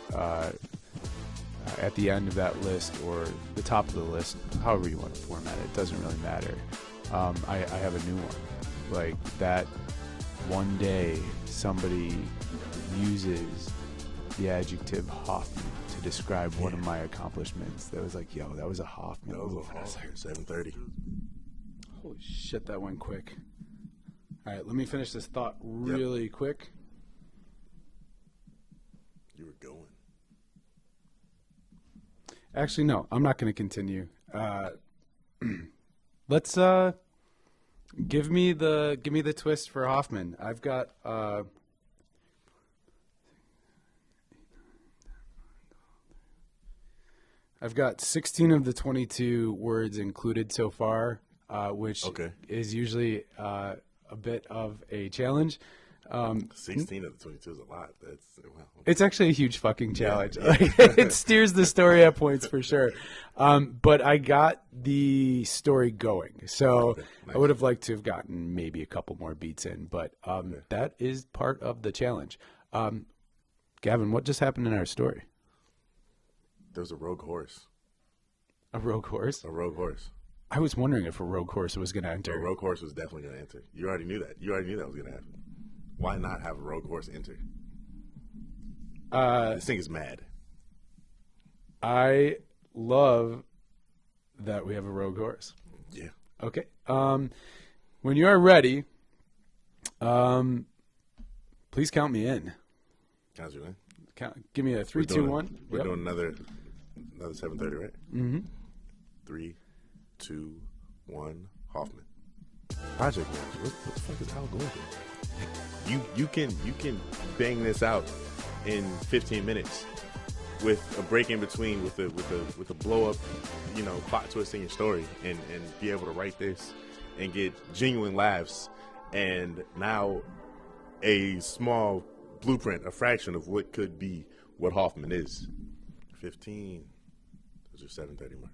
at the end of that list or the top of the list, however you want to format it, doesn't really matter. I have a new one. Like that one day somebody uses the adjective Hoffman to describe one of my accomplishments. That was like, yo, that was a Hoffman. That was a Hoffman. 7:30. Holy shit, that went quick. All right, let me finish this thought really quick. You were going. Actually, no, I'm not going to continue. Let's give me the twist for Hoffman. I've got I've got 16 of the 22 words included so far, which is usually a bit of a challenge. 16 of the 22 is a lot. That's well. It's actually a huge fucking challenge. Yeah. It steers the story at points for sure. But I got the story going. So nice. I would have liked to have gotten maybe a couple more beats in, but that is part of the challenge. Gavin, what just happened in our story? There was a rogue horse. A rogue horse? A rogue horse. I was wondering if a rogue horse was going to enter. A rogue horse was definitely going to enter. You already knew that. You already knew that was going to happen. Why not have a rogue horse enter? This thing is mad. I love that we have a rogue horse. Yeah. Okay. When you are ready, please count me in. Count you in? Give me a 3, 2, 1. We're doing another 7:30, right? Mm-hmm. 3, 2, 1. Hoffman. Project manager. What the fuck is Al going through? You can bang this out in 15 minutes with a break in between, with a blow up, plot twist in your story, and be able to write this and get genuine laughs, and now a small blueprint, a fraction of what could be what Hoffman is. 15. Those are 7:30 mark.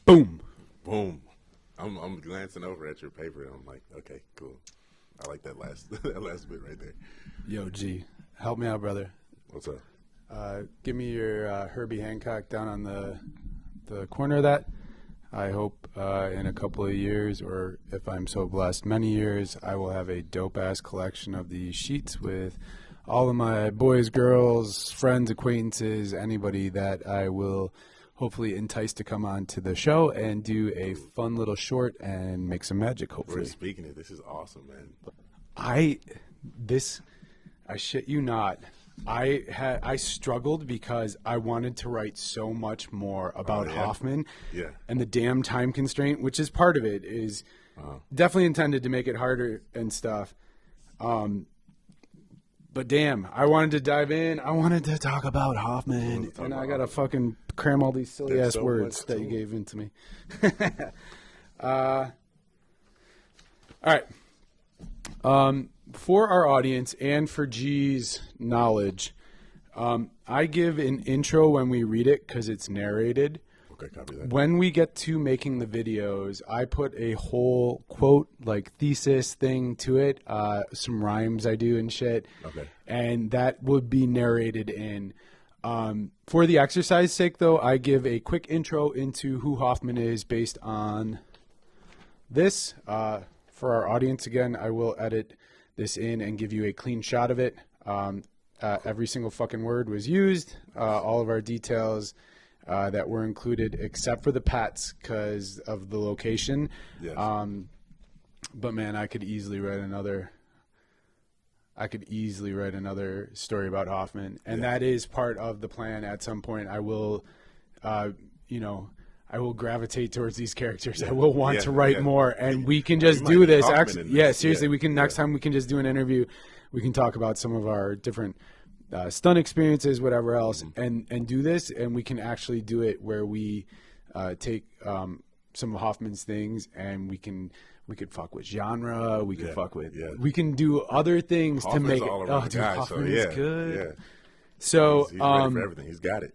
Boom. Boom. I'm glancing over at your paper and I'm like, okay, cool. I like that last that last bit right there. Yo, G, help me out, brother. What's up? Give me your Herbie Hancock down on the corner of that. I hope in a couple of years, or if I'm so blessed, many years, I will have a dope-ass collection of these sheets with all of my boys, girls, friends, acquaintances, anybody that I will hopefully enticed to come on to the show and do a fun little short and make some magic, We're hopefully. speaking it. This is awesome, man. I shit you not. I struggled because I wanted to write so much more about Hoffman. Yeah. And the damn time constraint, which is part of it, is definitely intended to make it harder and stuff. But damn, I wanted to dive in. I wanted to talk about Hoffman, and I gotta fucking cram all these silly ass words that you gave into me. All right. For our audience and for G's knowledge, I give an intro when we read it because it's narrated. Okay, copy that. When we get to making the videos, I put a whole quote, like thesis thing to it, some rhymes I do and shit. Okay. And that would be narrated in. For the exercise sake, though, I give a quick intro into who Hoffman is based on this. For our audience, again, I will edit this in and give you a clean shot of it. Every single fucking word was used. All of our details that were included, except for the pats because of the location. Yes. But man, I could easily write another story about Hoffman, and that is part of the plan. At some point, I will, I will gravitate towards these characters. I will want to write more, and we can just do this. Seriously, we can next time we can just do an interview. We can talk about some of our different stunt experiences, whatever else, and do this, and we can actually do it where we take some of Hoffman's things, and we could fuck with genre. We could fuck with. Yeah. We can do other things Hoffman's to make it. Oh, dude, Hoffman is good. Yeah. So he's ready for everything. He's got it.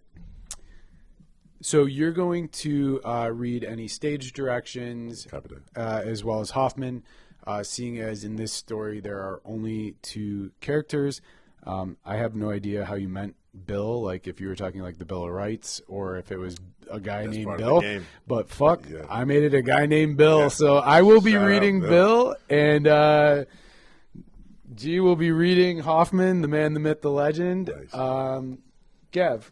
So you're going to read any stage directions, as well as Hoffman. Seeing as in this story there are only 2 characters, I have no idea how you meant Bill, like if you were talking like the Bill of Rights or if it was a guy named Bill. But fuck, I made it a guy named Bill, so I will be reading Bill, and G will be reading Hoffman, the man, the myth, the legend. Nice. Gav,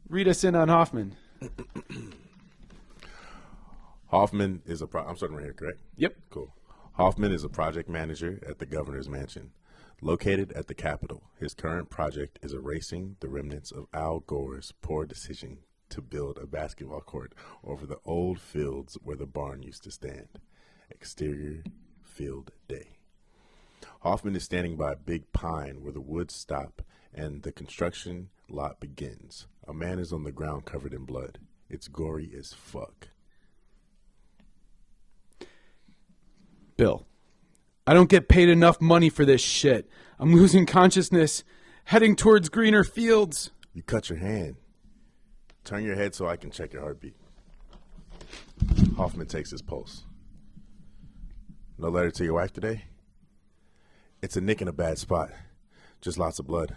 read us in on Hoffman. Hoffman is I'm starting right here, correct? Yep. Cool. Hoffman is a project manager at the governor's mansion, located at the Capitol. His current project is erasing the remnants of Al Gore's poor decision to build a basketball court over the old fields where the barn used to stand. Exterior field day. Hoffman is standing by a big pine where the woods stop and the construction lot begins. A man is on the ground covered in blood. It's gory as fuck. Bill, I don't get paid enough money for this shit. I'm losing consciousness, heading towards greener fields. You cut your hand. Turn your head so I can check your heartbeat. Hoffman takes his pulse. No letter to your wife today? It's a nick in a bad spot. Just lots of blood.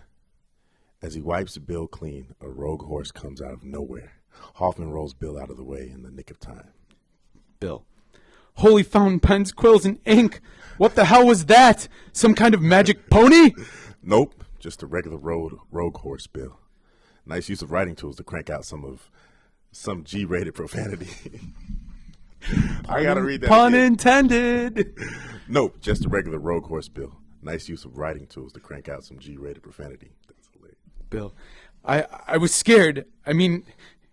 As he wipes Bill clean, a rogue horse comes out of nowhere. Hoffman rolls Bill out of the way in the nick of time. Bill. Holy fountain pens, quills, and ink. What the hell was that? Some kind of magic pony? Nope. Just a regular rogue horse, Bill. Nice use of writing tools to crank out some G-rated profanity. I gotta read that. Pun intended. Nope. Just a regular rogue horse, Bill. Nice use of writing tools to crank out some G-rated profanity. That's hilarious. Bill, I was scared. I mean,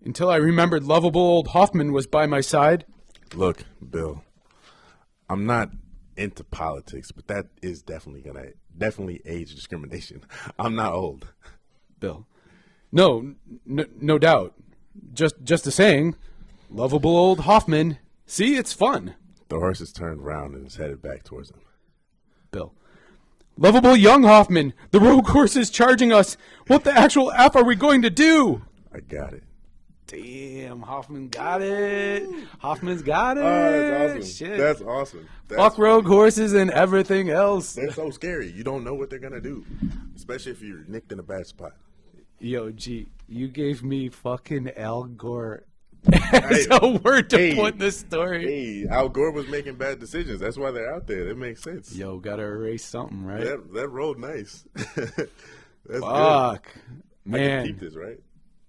until I remembered lovable old Hoffman was by my side. Look, Bill, I'm not into politics, but that is definitely age discrimination. I'm not old. Bill, no doubt. Just a saying, lovable old Hoffman. See, it's fun. The horse is turned round and is headed back towards him. Bill, lovable young Hoffman. The rogue horse is charging us. What the actual F are we going to do? I got it. Damn, Hoffman got it. Hoffman's got it. Oh, that's awesome. Shit. That's awesome. Fuck rogue horses and everything else. They're so scary. You don't know what they're going to do, especially if you're nicked in a bad spot. Yo, G, you gave me fucking Al Gore as a word to put in this story. Hey, Al Gore was making bad decisions. That's why they're out there. That makes sense. Yo, gotta erase something, right? That rolled nice. That's Fuck. good. Man. I can keep this, right?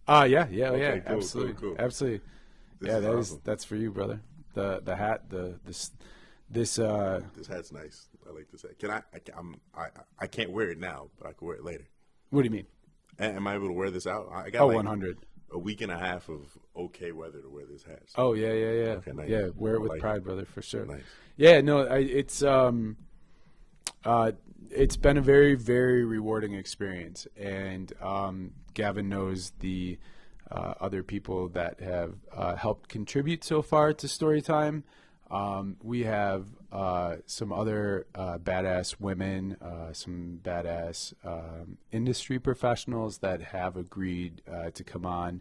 Yeah, Okay, cool, absolutely, cool. absolutely. This is awesome. That's for you, brother. The hat, this This hat's nice. I like this hat. Can I can't wear it now, but I can wear it later. what do you mean? Am I able to wear this out? I got Oh, like 100. a week and a half of okay weather to wear this hat. So. Oh yeah. Okay, nice. Yeah, wear it I with like pride, brother, for sure. Nice. Yeah, no, it's been a very, very rewarding experience, and Gavin knows the other people that have helped contribute so far to Storytime. We have some other badass women, some badass industry professionals that have agreed to come on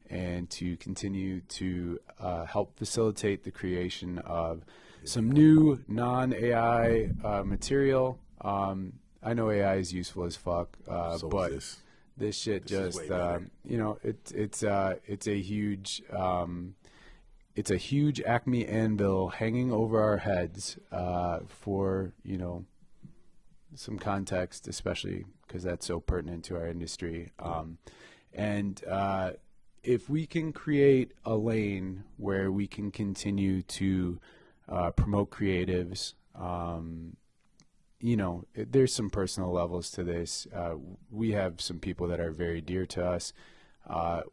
and to continue to help facilitate the creation of some new non-AI material. I know AI is useful as fuck, So but is this shit This is just way better. it's a huge Acme anvil hanging over our heads for some context, especially because that's so pertinent to our industry. And if we can create a lane where we can continue to promote creatives, there's some personal levels to this. We have some people that are very dear to us.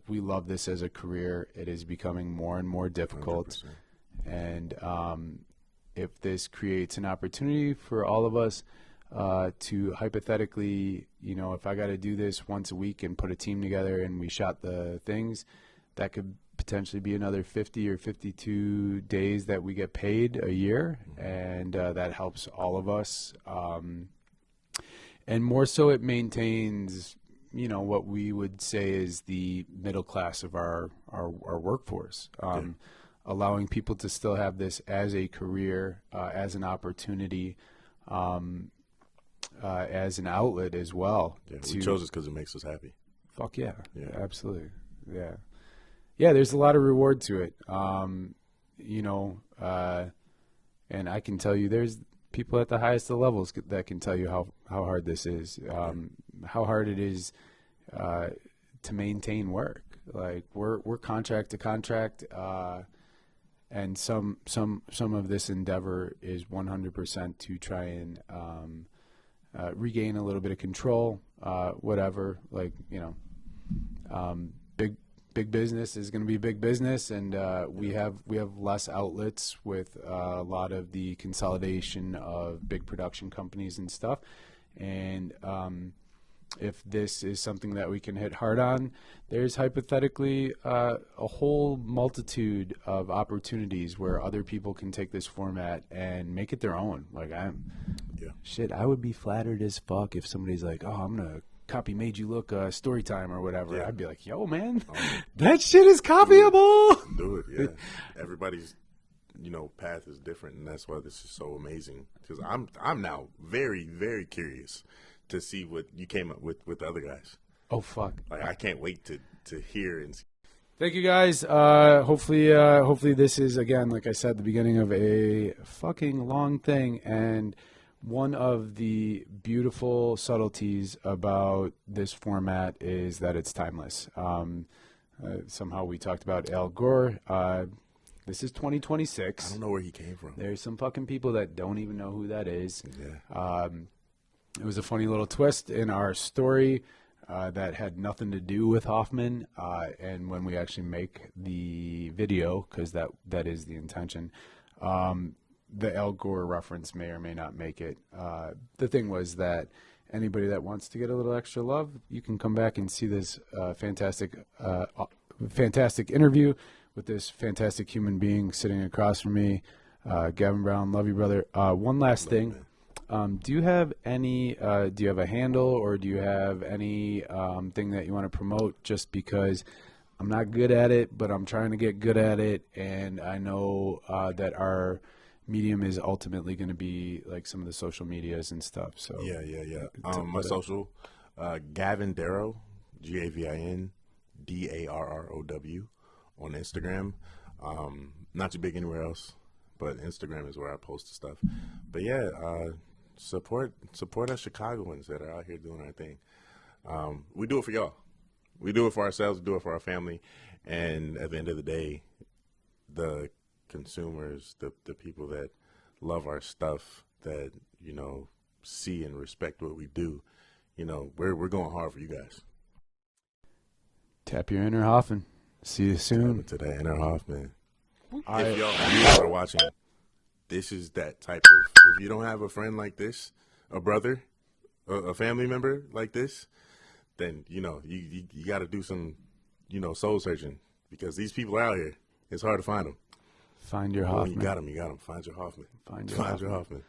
We love this as a career. It is becoming more and more difficult. 100%. And if this creates an opportunity for all of us to hypothetically, if I got to do this once a week and put a team together and we shot the things, that could potentially be another 50 or 52 days that we get paid a year, and that helps all of us. And more so, it maintains, what we would say is the middle class of our workforce, allowing people to still have this as a career, as an opportunity, as an outlet as well. Yeah, we chose this because it makes us happy. Fuck yeah. Yeah. Absolutely. Yeah, there's a lot of reward to it. And I can tell you there's people at the highest of levels that can tell you how hard this is, how hard it is to maintain work. Like we're contract to contract, and some of this endeavor is 100% to try and regain a little bit of control, whatever. Like big business is going to be big business, and we have less outlets with a lot of the consolidation of big production companies and stuff. And if this is something that we can hit hard on, there's hypothetically a whole multitude of opportunities where other people can take this format and make it their own. Like I would be flattered as fuck if somebody's like, oh, I'm gonna copy Made You Look story time or whatever. Yeah. I'd be like, yo man, that shit is copyable. Do it. Yeah. Everybody's path is different, and that's why this is so amazing, because I'm now very, very curious to see what you came up with the other guys. Oh fuck, Like I can't wait to hear and see. thank you guys. Hopefully this is, again, like I said, the beginning of a fucking long thing. And one of the beautiful subtleties about this format is that it's timeless. Somehow we talked about Al Gore. This is 2026. I don't know where he came from. There's some fucking people that don't even know who that is. Yeah. It was a funny little twist in our story that had nothing to do with Hoffman. And when we actually make the video, because that is the intention, the Al Gore reference may or may not make it. The thing was that anybody that wants to get a little extra love, you can come back and see this fantastic interview with this fantastic human being sitting across from me. Gavin Brown, love you, brother. One last thing. Do you have any, do you have a handle, or do you have any thing that you want to promote? Just because I'm not good at it, but I'm trying to get good at it. And I know that our medium is ultimately going to be like some of the social medias and stuff. So Yeah. My social, Gavin Darrow, GavinDarrow on Instagram. Not too big anywhere else, but Instagram is where I post the stuff. But yeah, support us Chicagoans that are out here doing our thing. We do it for y'all. We do it for ourselves, we do it for our family, and at the end of the day, the consumers, the people that love our stuff, that, you know, see and respect what we do, you know, we're going hard for you guys. Tap your inner Hoffman. See you soon. To that inner Hoffman. If y'all are watching, this is that type of. If you don't have a friend like this, a brother, a family member like this, then you know you got to do some, you know, soul searching, because these people are out here. It's hard to find them. Find your But Hoffman. when you got them. Find your Hoffman. Find your Hoffman.